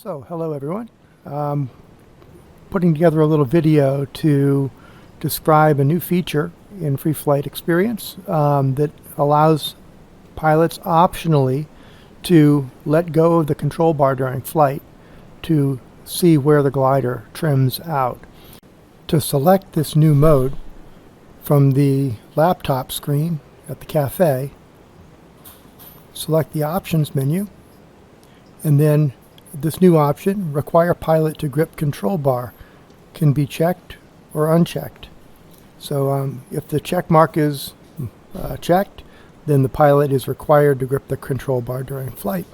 So, hello everyone. Putting together a little video to describe a new feature in Freeflight Experience that allows pilots optionally to let go of the control bar during flight to see where the glider trims out. To select this new mode from the laptop screen at the cafe, select the Options menu, and then this new option, Require Pilot to Grip Control Bar, can be checked or unchecked. So if the check mark is checked, then the pilot is required to grip the control bar during flight.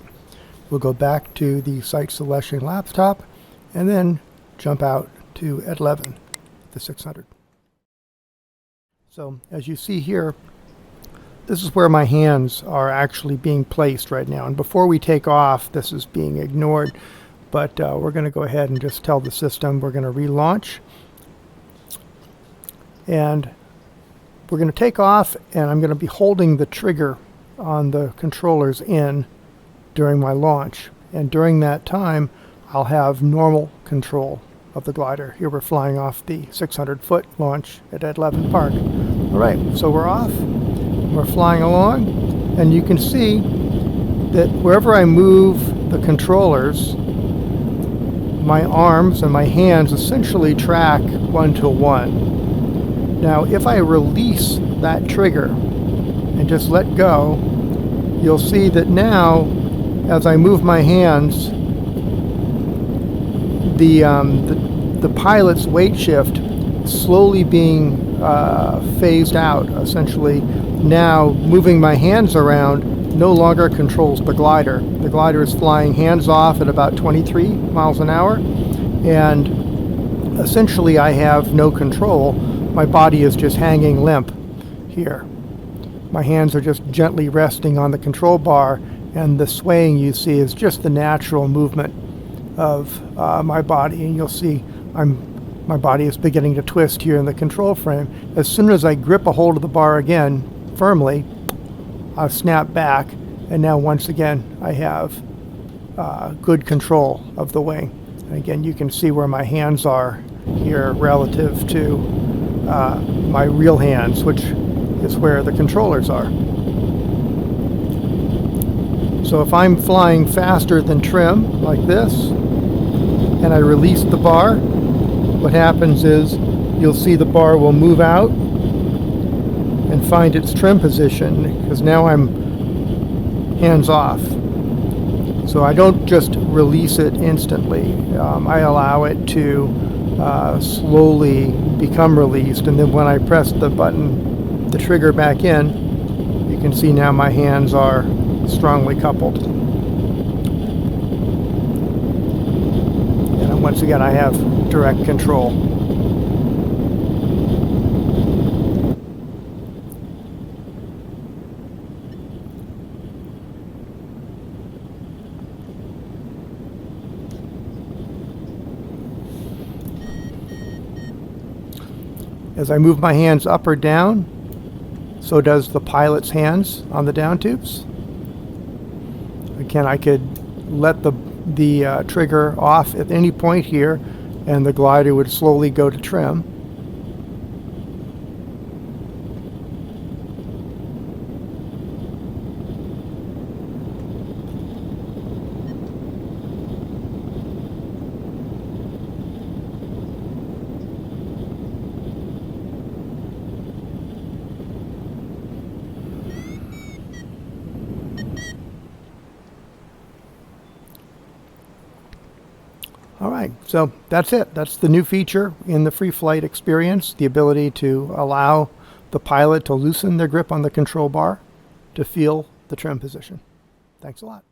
We'll go back to the site selection laptop and then jump out to at 11, the 600. So as you see here, this is where my hands are actually being placed right now. And before we take off, this is being ignored. But we're going to go ahead and just tell the system we're going to relaunch. And we're going to take off, and I'm going to be holding the trigger on the controllers in during my launch. And during that time, I'll have normal control of the glider. Here we're flying off the 600-foot launch at 11 Park. All right, so we're off. We're flying along, and you can see that wherever I move the controllers, my arms and my hands essentially track one-to-one. Now, if I release that trigger and just let go, you'll see that now, as I move my hands, the pilot's weight shift is slowly being phased out. Essentially, now moving my hands around no longer controls the glider. The glider is flying hands off at about 23 miles an hour, and essentially I have no control. My body is just hanging limp here. My hands are just gently resting on the control bar, and the swaying you see is just the natural movement of my body. And you'll see my body is beginning to twist here in the control frame. As soon as I grip a hold of the bar again firmly, I'll snap back, and now once again I have good control of the wing. And again, you can see where my hands are here relative to my real hands, which is where the controllers are. So if I'm flying faster than trim, like this, and I release the bar, what happens is you'll see the bar will move out and find its trim position, because now I'm hands off. So I don't just release it instantly. I allow it to slowly become released, and then when I press the button, the trigger back in, you can see now my hands are strongly coupled. And once again, I have direct control. As I move my hands up or down, so does the pilot's hands on the down tubes. Again, I could let the trigger off at any point here, and the glider would slowly go to trim. All right, so that's it. That's the new feature in the Freeflight Experience, the ability to allow the pilot to loosen their grip on the control bar to feel the trim position. Thanks a lot.